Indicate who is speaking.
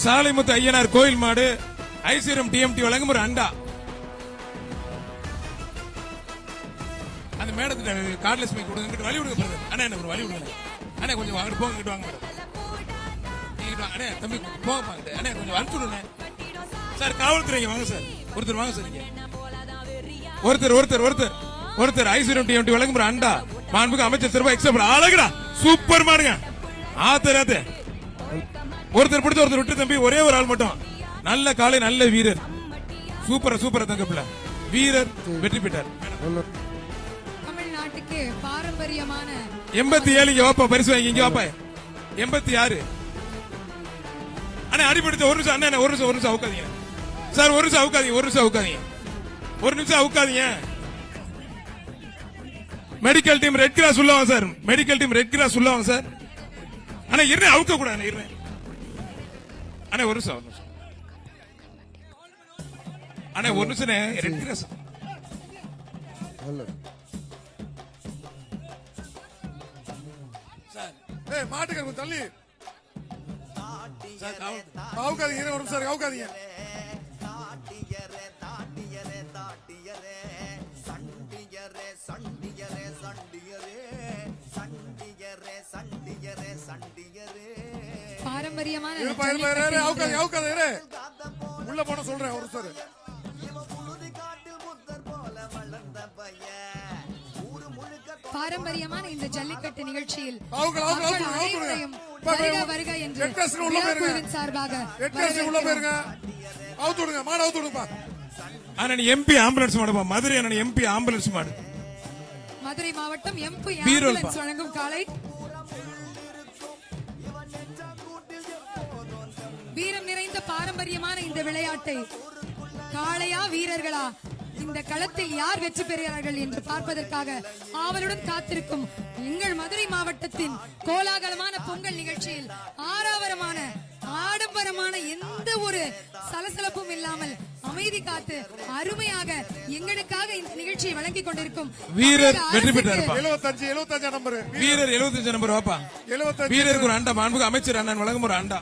Speaker 1: சாலைமுத்து ஐயனார் கோயில் மாடு ஐஸ்வர்யம் டிஎம்டி வழங்கும் ஒரு அண்டா. அந்த மேடத்துல கார்ட்லெஸ் மைக் கொடுங்க, வழி விடுங்க பிரதர். அண்ணா என்ன ஒரு வழி விடுங்க அண்ணா, கொஞ்சம் வாங்க போங்க, கிட்ட வாங்க மேடம். அண்ணே தம்பி போங்க அண்ணே, கொஞ்சம் வளர்த்து விடுங்க சார். காவல்துறைங்க வாங்க சார், ஒருத்தர் வாங்க சார். ஒருத்தர் ஒருத்தர் ஒருத்தர் ஒருத்தர் ஐஸ்வர்யம் டிஎம்டி வழங்கும் ஒரு அண்டா. மாண்புக்கு அமைச்சர் சிறப்பா எக்ஸப்ட் அழகுடா, சூப்பர் மாடுங்க. ஆத்தராத்து ஒருத்தர் பிடிச்ச ஒருத்தர் விட்டு தம்பி, ஒரே ஒரு ஆள் மட்டும். நல்ல காலை, நல்ல வீரர், சூப்பரா சூப்பரா தங்கப்பிள்ள வீரர் வெற்றி பெற்றார்.
Speaker 2: தமிழ்நாட்டுக்கு பாரம்பரியமான
Speaker 1: 87 இங்க வாப்பா, பரிசு வாங்கி இங்க வாப்பா. 86 அண்ணா அடிபடுத்த. ஒரு நிமிஷம் அண்ணா, ஒரு நிமிஷம் அவுக்காதீங்க சார், ஒரு நிமிஷம் அவுக்காதீங்க, ஒரு நிமிஷம் அவுக்காதீங்க, ஒரு நிமிஷம் அவுக்காதீங்க. மெடிக்கல் டீம் ரெட் கிராஸ் உள்ள வாங்க sir, medical team red cross உள்ள வாங்க சார். அண்ணா இருங்க, அவுக்க கூடாது இருங்க அண்ணா, ஒரு நிமிஷம் அண்ணா, ஒரு நிமிஷம் ரெட் கிராஸ் சார். மாட்டுக்கு தள்ளி அவுக்காதீங்க, ஒரு நிமிஷம் அவுக்காதீங்க.
Speaker 2: பாரம்பரியமான
Speaker 1: உள்ள போன சொல்றேன் ஒரு சார்.
Speaker 2: பாரம்பரியமான இந்த ஜல்லிக்கட்டு நிகழ்ச்சியில்
Speaker 1: வருக
Speaker 2: வருக என்று குழுவின் சார்பாக
Speaker 1: எம்பி ஆம்புலன்ஸ் மாடுப்பா, மதுரை எம்பி ஆம்புலன்ஸ் மாடு.
Speaker 2: மதுரை மாவட்டம் எம்பி ஆம்புலன்ஸ் வழங்கும் காலை. வீரம் நிறைந்த பாரம்பரியமான இந்த விளையாட்டை காளையா வீரர்களா, இந்த களத்தில் யார் வெற்றி பெறுகிறார்கள் என்று பார்ப்பதற்காக ஆவலுடன் காத்திருக்கும் எங்கள் மதுரை மாவட்டத்தின் கோலாகலமான பொங்கல் நிகழ்ச்சியில் ஆரவாரமான ஆடம்பரமான எந்த ஒரு சலசலப்பும் இல்லாமல் அமைதி காத்து அருமையாக எங்களுக்காக இந்த நிகழ்ச்சியை வழங்கிக் கொண்டிருக்கும்
Speaker 1: வீரர் வெற்றி பெற்றார்.
Speaker 3: 75 நம்பர்
Speaker 1: வீரர் 75 நம்பர் வாப்பா. வீரருக்கு ஒரு அண்டா, மாண்புக்கு அமைச்சர் அண்ணன் வழங்கும் ஒரு அண்டா.